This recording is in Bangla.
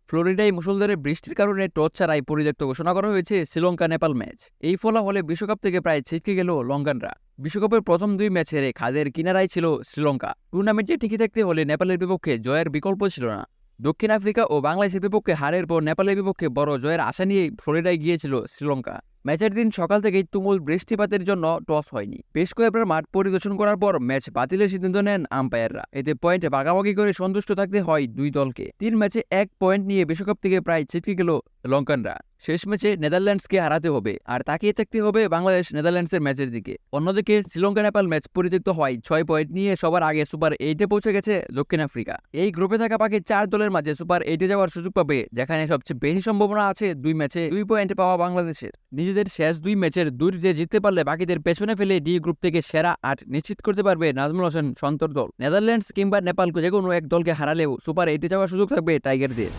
ফ্লোরিডায় মুষলধারে বৃষ্টির কারণে টস ছাড়াই পরিত্যক্ত ঘোষণা করা হয়েছে শ্রীলঙ্কা নেপাল ম্যাচ। এই ফলাফলে বিশ্বকাপ থেকে প্রায় ছিটকে গেল লঙ্কানরা। বিশ্বকাপের প্রথম দুই ম্যাচের খাদের কিনারায় ছিল শ্রীলঙ্কা। টুর্নামেন্টে টিকে থাকতে হলে নেপালের বিপক্ষে জয়ের বিকল্প ছিল না। দক্ষিণ আফ্রিকা ও বাংলাদেশের বিপক্ষে হারের পর নেপালের বিপক্ষে বড় জয়ের আশা নিয়েই ফ্লোরিডায় গিয়েছিল শ্রীলঙ্কা। ম্যাচের দিন সকাল থেকেই তুমুল বৃষ্টিপাতের জন্য টস হয়নি। বেশ কয়েকবার মাঠ পরিদর্শন করার পর ম্যাচ বাতিলের সিদ্ধান্ত নেন আম্পায়াররা। এতে পয়েন্ট ভাগাভাগি করে সন্তুষ্ট থাকতে হয় দুই দলকে। ৩ ম্যাচে ১ পয়েন্ট নিয়ে বিশ্বকাপ থেকে প্রায় ছিটকে গেল লঙ্কানরা। শেষ ম্যাচে নেদারল্যান্ডসকে হারাতে হবে, আর তাকিয়ে থাকতে হবে বাংলাদেশ নেদারল্যান্ডসের ম্যাচের দিকে। অন্যদিকে শ্রীলঙ্কা নেপাল ম্যাচ পরিত্যক্ত হয় ৬ পয়েন্ট নিয়ে সবার আগে সুপার ৮-এ পৌঁছে গেছে দক্ষিণ আফ্রিকা। এই গ্রুপে থাকা বাকি ৪ দলের মাঝে সুপার ৮-এ যাওয়ার সুযোগ পাবে, যেখানে সবচেয়ে বেশি সম্ভাবনা আছে ২ ম্যাচে ২ পয়েন্ট পাওয়া বাংলাদেশের। নিজেদের শেষ ২ ম্যাচের ২টিতে জিততে পারলে বাকিদের পেছনে ফেলে ডি গ্রুপ থেকে সেরা ৮ নিশ্চিত করতে পারবে নাজমুল হোসেন সন্তর দল। নেদারল্যান্ডস কিংবা নেপালকে যেকোনো এক দলকে হারালেও সুপার ৮-এ যাওয়ার সুযোগ থাকবে টাইগারদের।